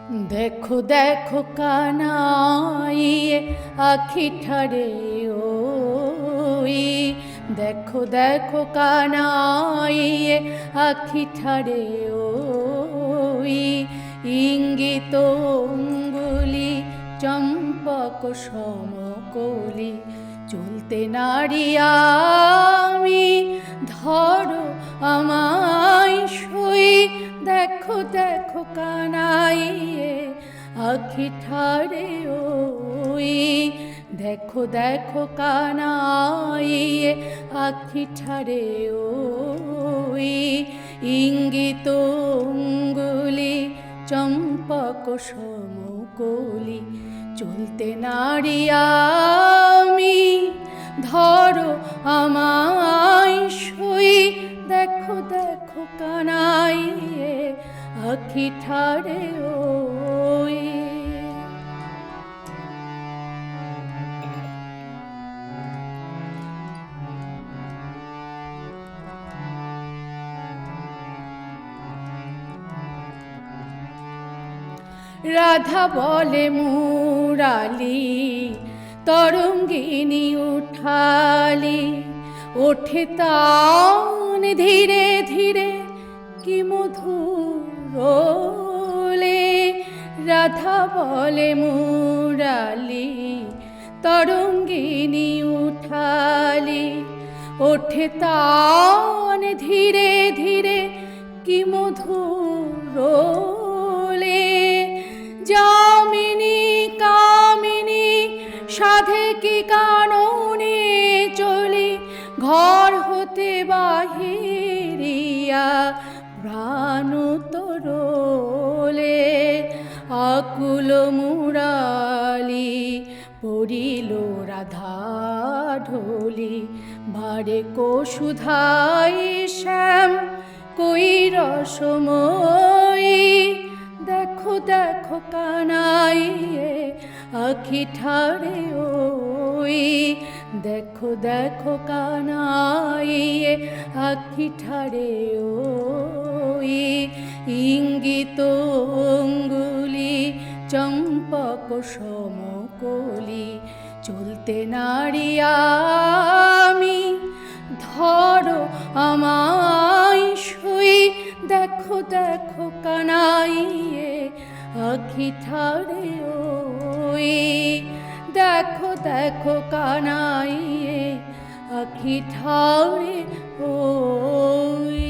দেখো দেখো কানাইয়ে আখি ঠারে ওই, দেখো দেখো কানাইয়ে আখি ঠারে ওই, ইঙ্গিত অঙ্গুলি চম্পক সমকলি, চলতে নারী আমি ধরো আমায় সই। দেখো দেখো কানাইয়ে আখি ঠারে ওই, দেখো দেখো কানাইয়ে আখি ঠারে ওই, ইঙ্গিত অঙ্গুলি চম্পক সমকলি, চলতে নারী আমি ধরো আমায় সই। দেখো দেখো কানাইয়ে আখি ঠারে ওই। রাধা বলে মুরালি তরঙ্গিনী উঠালি, ওঠে তান ধীরে ধীরে কি মধুর। রাধা বলে মুরালি তরঙ্গিনী উঠালি, ওঠে তান ধীরে ধীরে কি মধুর। যামিনী কামিনী সাধে কি কাননে চলি, ঘর হতে বাহিরিয়া প্রাণ তরলে। আকুল মুরালি পড়িল রাধা ঢোলি, বারে কসুধাই শ্যাম কই রসময়ী। দেখো দেখো কানাইয়ে আখি ঠারে ওই, দেখো দেখো কানাইয়ে আখি ঠারে ওই, ইঙ্গিত অঙ্গুলি চম্পক সমকলি, চলতে নারী আমি ধরো আমায় সই। দেখো দেখো কানাইয়ে আখি ঠারে ওই, দেখো দেখো কানাইয়ে আখি ঠারে ওই।